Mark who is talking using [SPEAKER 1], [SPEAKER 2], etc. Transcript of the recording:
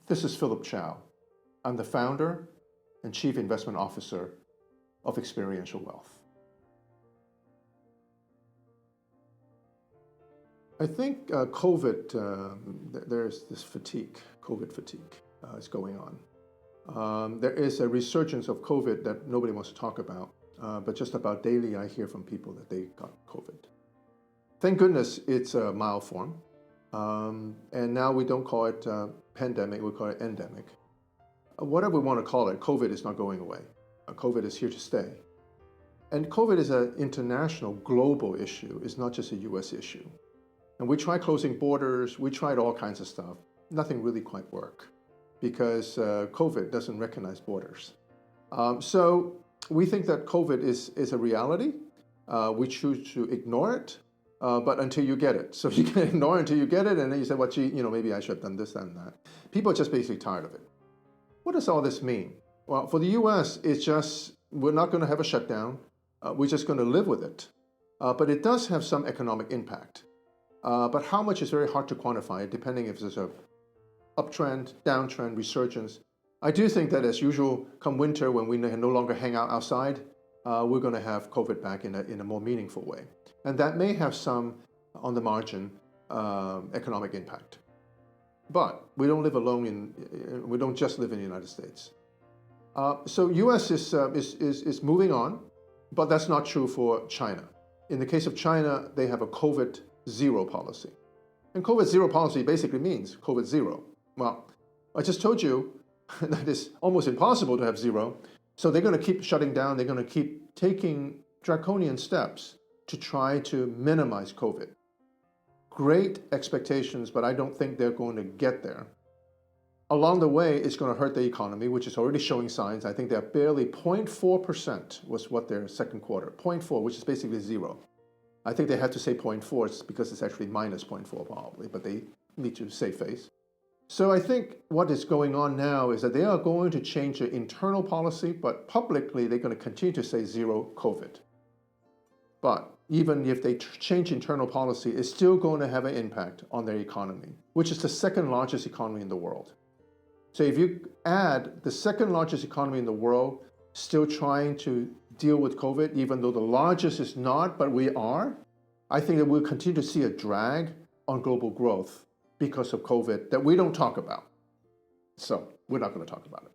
[SPEAKER 1] This is Philip Chow. I'm the founder and chief investment officer of Experiential Wealth. I think there's this fatigue, COVID fatigue is going on. There is a resurgence of COVID that nobody wants to talk about, but just about daily I hear from people that they got COVID. Thank goodness it's a mild form. And now we don't call it pandemic, we call it endemic. Whatever we want to call it, COVID is not going away. COVID is here to stay. And COVID is an international, global issue. It's not just a US issue. And we tried closing borders, we tried all kinds of stuff. Nothing really quite worked because COVID doesn't recognize borders. So we think that COVID is a reality. We choose to ignore it. But until you get it. So you can ignore it until you get it, and then you say, well, gee, maybe I should have done this, that, and that. People are just basically tired of it. What does all this mean? Well, for the US, it's just, we're not going to have a shutdown. We're just going to live with it. But it does have some economic impact. But how much is very hard to quantify, depending if there's a uptrend, downtrend, resurgence. I do think that as usual, come winter, when we no longer hang out outside, we're going to have COVID back in a more meaningful way. And that may have some, on the margin, economic impact. But we don't live alone we don't just live in the United States. So US is moving on, but that's not true for China. In the case of China, they have a COVID zero policy. And COVID zero policy basically means COVID zero. Well, I just told you that it's almost impossible to have zero. So they're going to keep shutting down. They're going to keep taking draconian steps to try to minimize COVID. Great expectations, but I don't think they're going to get there. Along the way, it's going to hurt the economy, which is already showing signs. I think they're barely 0.4% was what their second quarter, 0.4, which is basically zero. I think they had to say 0.4 because it's actually minus 0.4 probably, but they need to save face. So I think what is going on now is that they are going to change their internal policy, but publicly they're going to continue to say zero COVID. But even if they change internal policy, it's still going to have an impact on their economy, which is the second largest economy in the world. So if you add the second largest economy in the world, still trying to deal with COVID, even though the largest is not, but we are, I think that we'll continue to see a drag on global growth because of COVID that we don't talk about. So we're not going to talk about it.